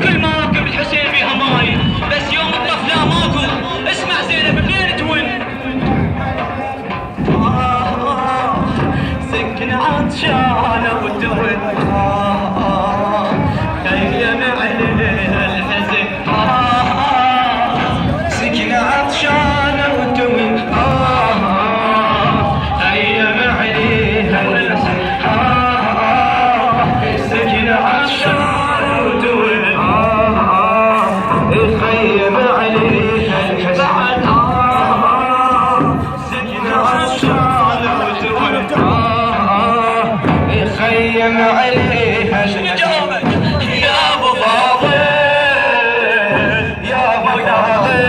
كل مواكب الحسين فيها ماي، بس يوم الطف لا ماكو. اسمع زينب منين تون؟ سكن عطشانة وتون، خيم عليها الحزن. سكن عطشانة وتون، خيم عليها الحزن. سكن عطشانة خيم عليها جاوبك يا ابو فاضل، يا ابو فاضل،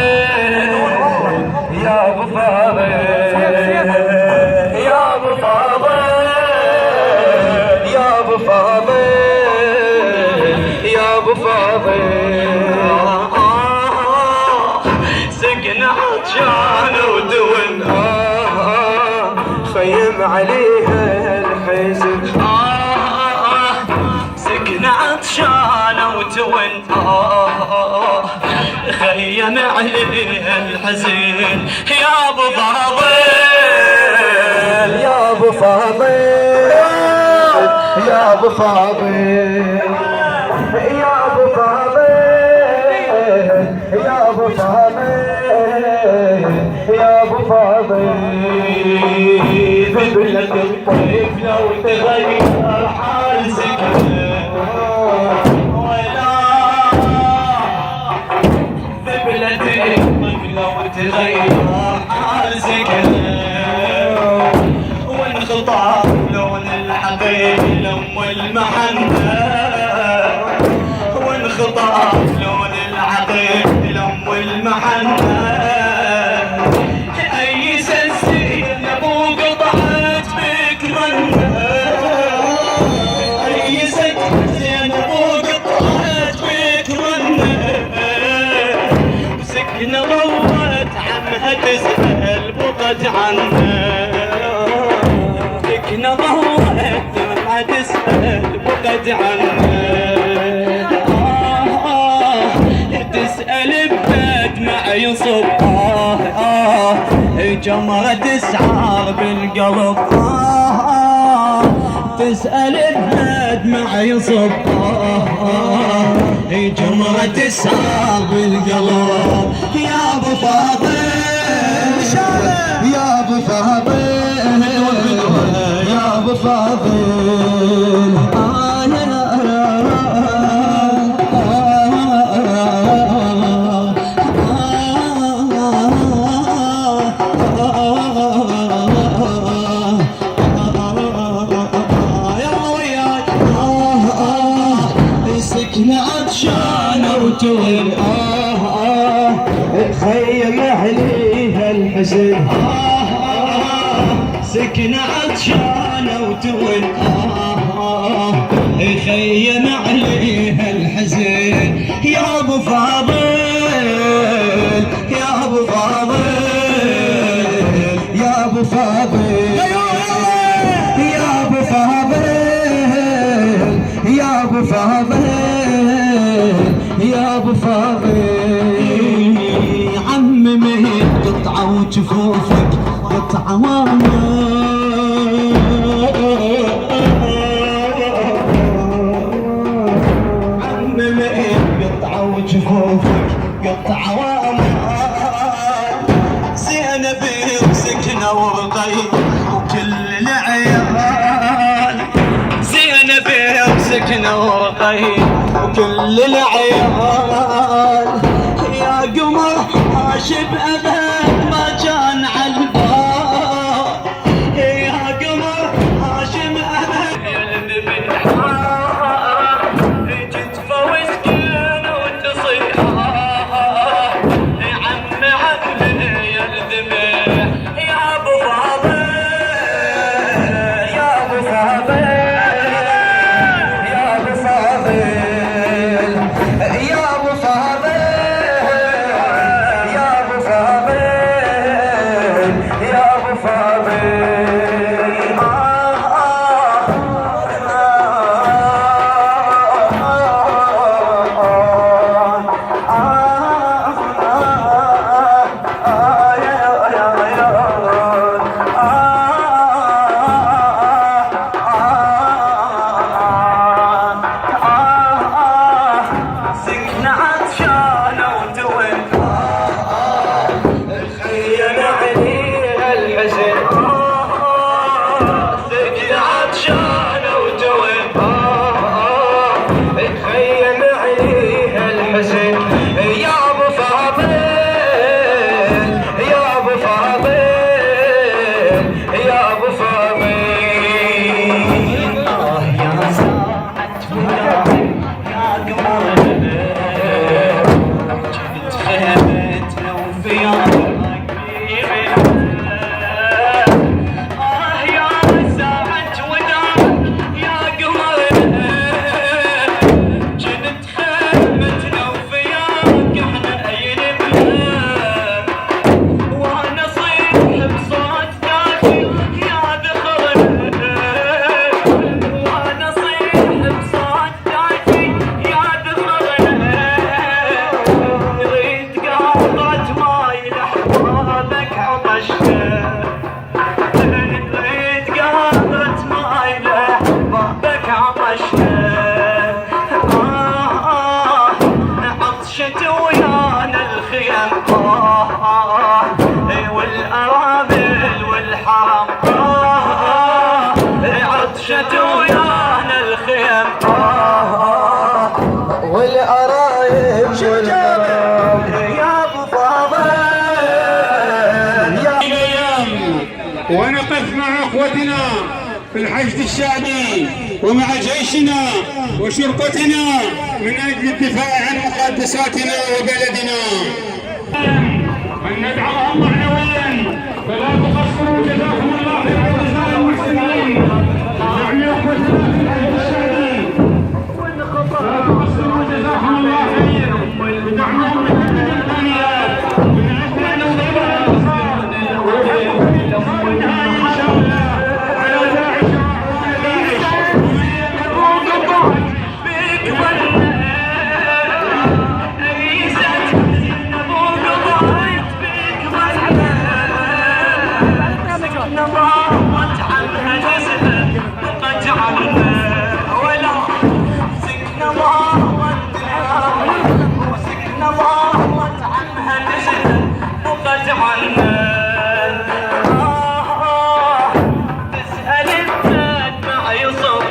يا ابو فاضل، يا ابو فاضل، يا ابو فاضل، يا ابو فاضل. سكن عطشان ودون، خيم عليها الحزن. سكن عطشانة وتون، خيم عليها الحزن. يا ابو فاضل، يا ابو فاضل، يا ابو فاضل، يا ابو فاضل، يا ابو فاضل، يا ابو فاضل. ذبلة الطيف لو تغير حال سكن، ولا ذبلة الطيف لو تغير حال سكن، وانخطاف لون الحقيلم والمحنة، وانخطاف لون الحقيلم والمحنة. سكنة ضوت عمها تسأل بقت عنها، سكنة ضوت عمها تسأل بقت عنها. تسأل بدمع يصب، جمرة تسعر بالقلب. تسأل بدمع يصب، جمرة تسعر بالقلب. يا ابو فاضل، يا ابو فاضل، يا ابو فاضل. سكن عطشانة وتون، خيم عليها الحزن. سكن عطشانة وتون، خيم عليها الحزن. يا ابو فاضل، يا ابو فاضل، يا ابو فاضل، يا ابو فاضل، يا ابو فاضل، يا ابو فاضل. عممي قطعة وجفوفك قطعة واما، عممي قطعة وجفوفك قطعة واما. زينب وسكنة ورقي وكل العيال، زينب وسكنة ورقي وكل العيال. يا قمر هاشم أبد ما كان عالبال، يا قمر هاشم أبد يلذب الحال. جتفة وسكينة وتصيح، عم عدل يلذب. يا ابو فاضل، يا ابو فاضل، يا ابو فاضل، عطشان وتوين خيم عليها الحزن سقي عطشان وتوين خيم عليها الحزن يا ابو فاضل يا ابو فاضل يا ابو فاضل يا ساعة وداعي يا قمر جبت خيمتنا وفياك يا ساعة وداعي يا قمر جبت خيمتنا وفياك احنا ينبنا وانا صيح بصوت دافي يا ذخر وانا صيح بصوت دافي يا ذخر نريد قاطرة ماي لحبابك عطشنا نريد قاطرة ماي لحبابك عطشنا عطشت ويانا الخيم والأرامل والحرم عطشت ويانا الخيم والأرايم والحرم يا ابو فاضل يا الايام ونقف مع اخوتنا في الحشد الشعبي ومع جيشنا وشرطتنا من اجل الدفاع عن مقدساتنا وبلدنا. ان ندعمهم معنويا فلا تقصروا جزاكم الله خير جزاء المحسنين. نعم يا اخوتنا في الحشد الشعبي لا تقصروا جزاكم الله خير ودعمهم من اجل الامكانيات من اجل ان نضرب الانصار والنهايه ان شاء الله على داعش بك أيست أبوك ضايت بك سكنا ضاعت عنها جسد وقجعلنا ولا سكنا ضاعت وسكنا ضاعت عنها جسد وقجعلنا تسأل ابنك ما يصب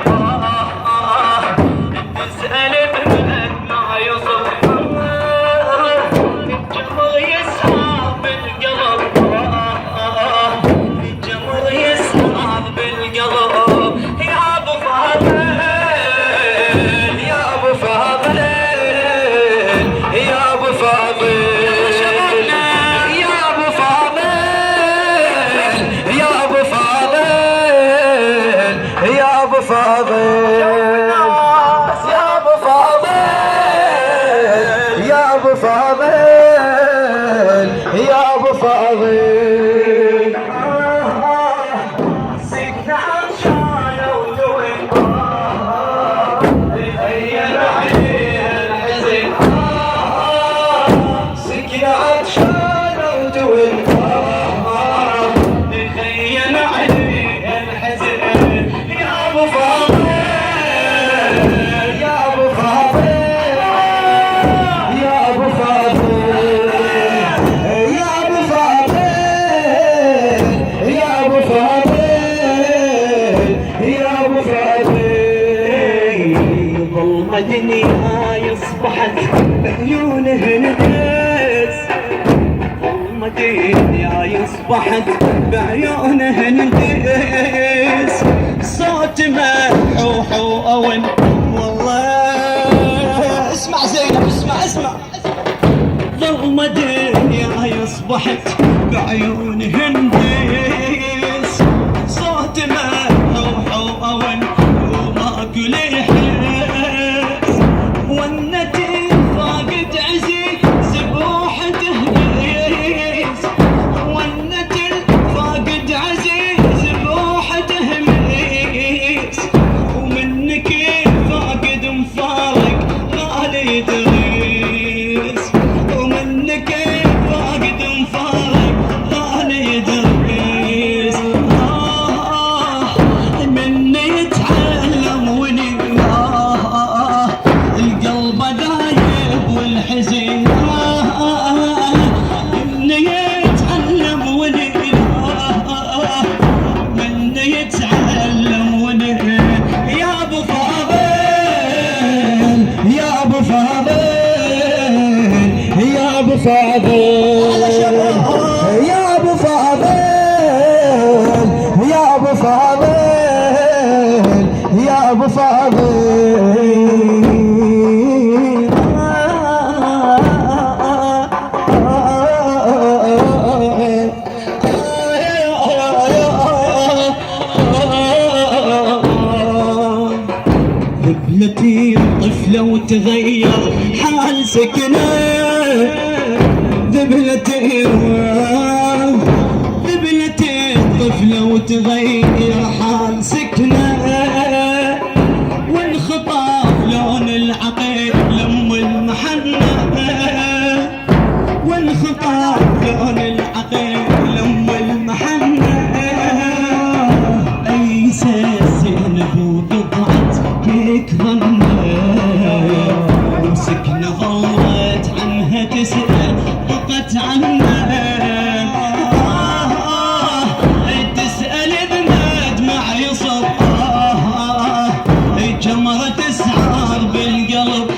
تسأل ابنك ما يصب الجمر يسهر بالقلب الجمر يسهر بالقلب يا ابو فاضل يا ابو فاضل يا ابو فاضل يا ابو فاضل يا ابو فاضل يا ابو فاضل يا ابو فاضل يا ابو فاضل يا ابو فاضل سكنا عطشان ودوين تخيل عليه الحزن سكنا عطشان ودوين تخيل عليه الحزن يا ابو فاضل يا ابو فاضل يا ابو فاضل يا ابو فاضل يا ابو فاضل يا ابو فاضل ظلمة دنيا اصبحت بعيونه ندس ظلمة دنيا اصبحت بعيونه ندس صوت محوح وأون والله اسمع زينب اسمع ظلمة دنيا اصبحت بعيون هندس صوت محوح وأون وما كل يحس والنتي فاقد عزيز بروحته ميز والنتي فاقد عزيز بروحته ميز ومنك فاقد مفارق غالي يدريس ومنك فاقد مفارق غالي يدريس مني يتعلم وني القلب دايب والحزن فاضل يا ابو فاضل يا ابو فاضل يا ابو فاضل ذبلتي طفلة وتغير حال سكنة ذبلتي طفلة وتغير حال سكنة وانخطف لون العقيل لم المحنة وانخطف لون العقيل لم المحنة أيس الزينب وقطعت هيك ظنة وسكنة ظلت عنها تسأل ضقت عنها تسأل بمدمع يصب جمرة تسعر بالقلب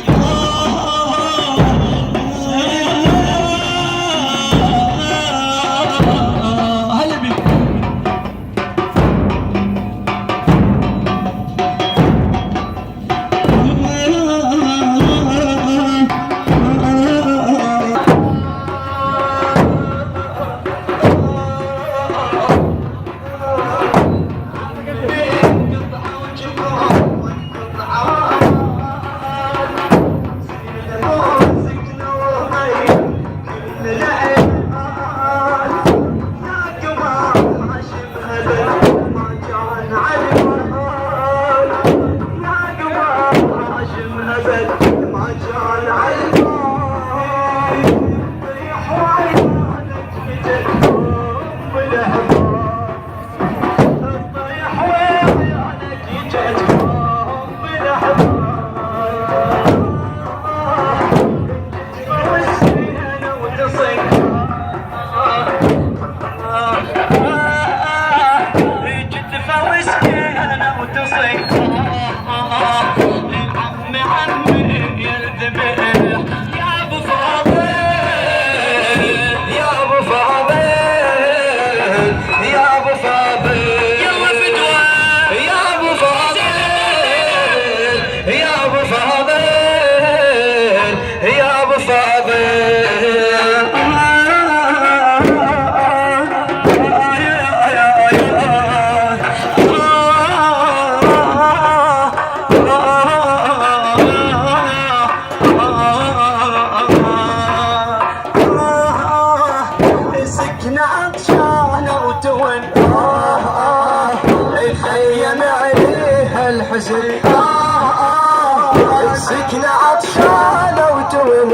سكنة عطشانة وتون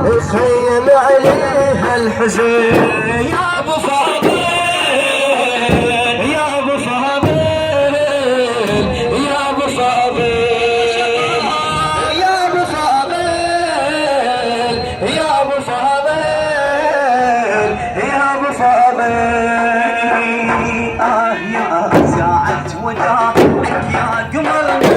يخيم عليها الحزن يا ابو فاضل يا ابو فاضل يا ابو فاضل يا ابو فاضل يا ابو فاضل يا ابو فاضل يا ساعة وداعك يا قمرنا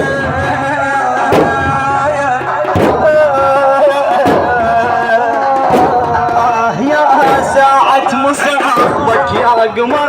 مصابك يا قمر